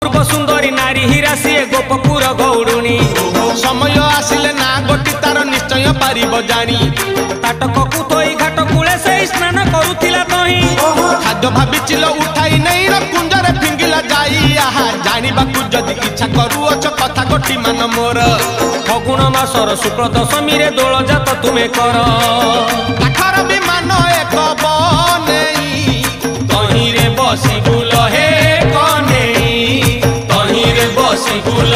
पूर्व सुंदरी नारी हीरा सी गोपपुर गौड़ुणी समय आसिले ना गोटी तार निश्चय पारिब जानी ताटक कुथई घाट कूले से स्नान करुथिला तही खाद्य भाभी चिल उठाई नहीं र कुंजरे फिंगिला जाई आहा जानिबाकू जदि इच्छा करूअछ कथा गोटी मान मोर फगुण मासर शुक्ल दशमी रे दोल जात तुमे कर काठर विमान एक बनेई तही रे बसी बुल हे कनेई तही रे बसी बुल